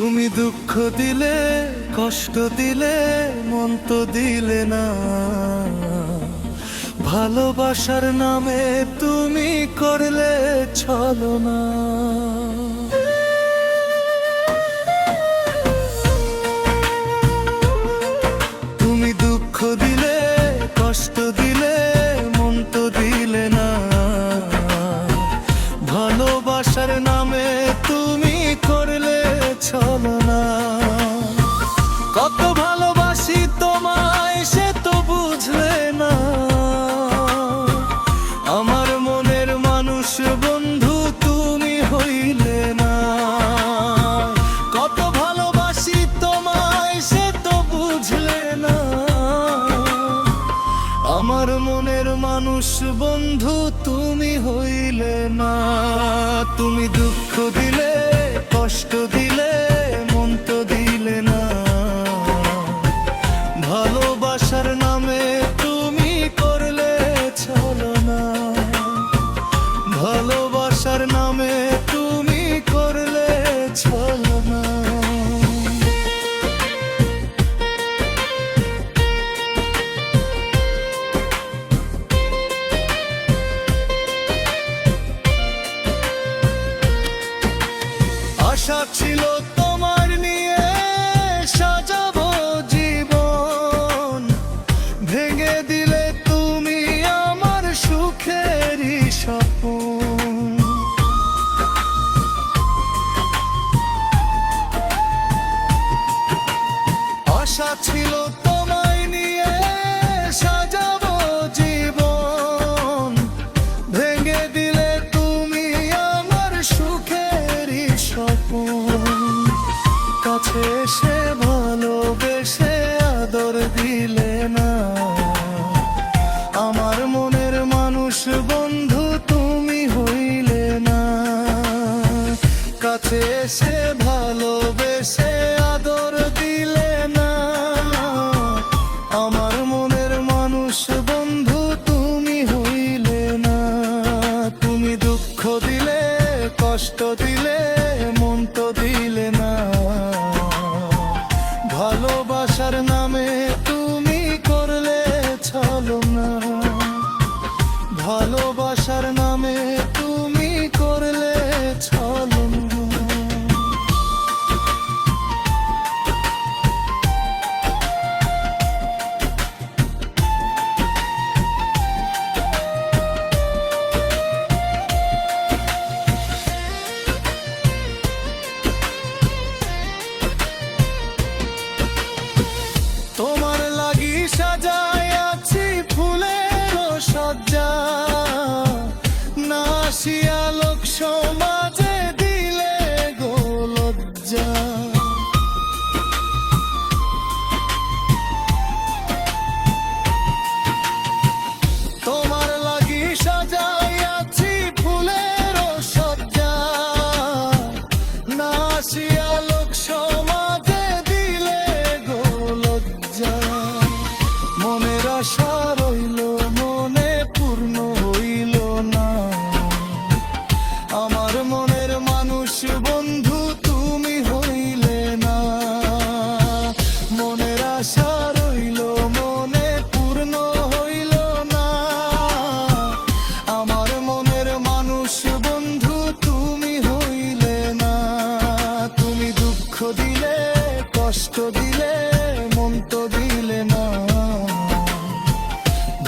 তুমি দুঃখ দিলে, কষ্ট দিলে, মন তো দিলে না। ভালোবাসার নামে তুমি করলে ছলনা। তুমি দুঃখ দিলে, কষ্ট দিলে, মন তো দিলে না। ভালোবাসার নামে তুমি করলে ছলনা। কত ভালোবাসি তোমায় সে তো বুঝলে না। আমার মনের মানুষ বন্ধু তুমি হইলে না। কত ভালোবাসি তোমায় সে তো বুঝলে না। আমার মনের মানুষ বন্ধু তুমি হইলে না। তুমি দুঃখ দিলে, কষ্ট দিলে, মন তো দিলে না। ভালোবাসার নামে তুমি করলে ছলনা। ভালোবাসার নামে তুমি করলে ছলনা। আশা ছিল তোমার নিয়ে সাজাবো জীবন। ভেঙে দিলে তুমি আমার সুখেরই স্বপ্ন। আশা ছিল তোমায় নিয়ে সাজাবো জীবন। ভেঙে দিলে তুমি আমার সুখেরই স্বপ্ন। কাছে এসে ভালোবেসে আদর দিলে না। আমার মনের মানুষ বন্ধু তুমি হইলে না। কাছে এসে ভালোবেসে আদর দিলে না। আমার মনের মানুষ বন্ধু তুমি হইলে না। তুমি দুঃখ দিলে, কষ্ট দিলে, মন তো দিলে না। ভালোবাসার নামে তুমি করলে ছলনা। ভালোবাসার নামে তুমি করলে ছলনা। তোমার লাগি সাজায় আছি ফুলের সজ্জা। না আসিয়া লোক সমাজে দিলে গো লজ্জা। তোমার লাগি সাজায় আছি ফুলের সজ্জা। না আসিয়া লোক সমাজে দিলে গো লজ্জা। মনের আশা রইল মনে পূর্ণ হইল না। আমার মনের মানুষ বন্ধু তুমি হইলে না। মনের আশা রইল মনে পূর্ণ হইল না। আমার মনের মানুষ বন্ধু তুমি হইলে না। তুমি দুঃখ দিলে, কষ্ট দিলে, মন তো দিলে না।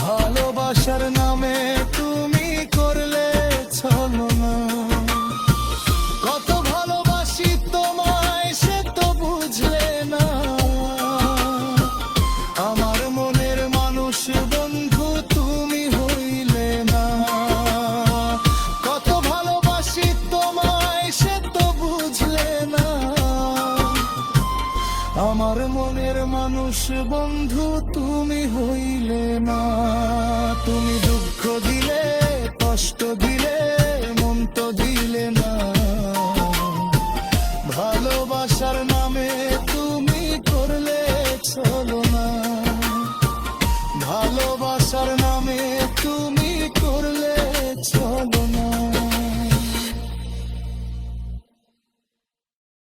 ভালোবাসার নামে তুমি করলে ছলনা। কত ভালোবাসি তোমায় সে তো বুঝলে না। আমার মনের মানুষ বন্ধু তুমি হইলে না। কত ভালোবাসি তোমায় সে তো বুঝলে না। আমার মনের মানুষ বন্ধু তুমি হইলে না। তুমি দুঃখ দিলে, কষ্ট দিলে,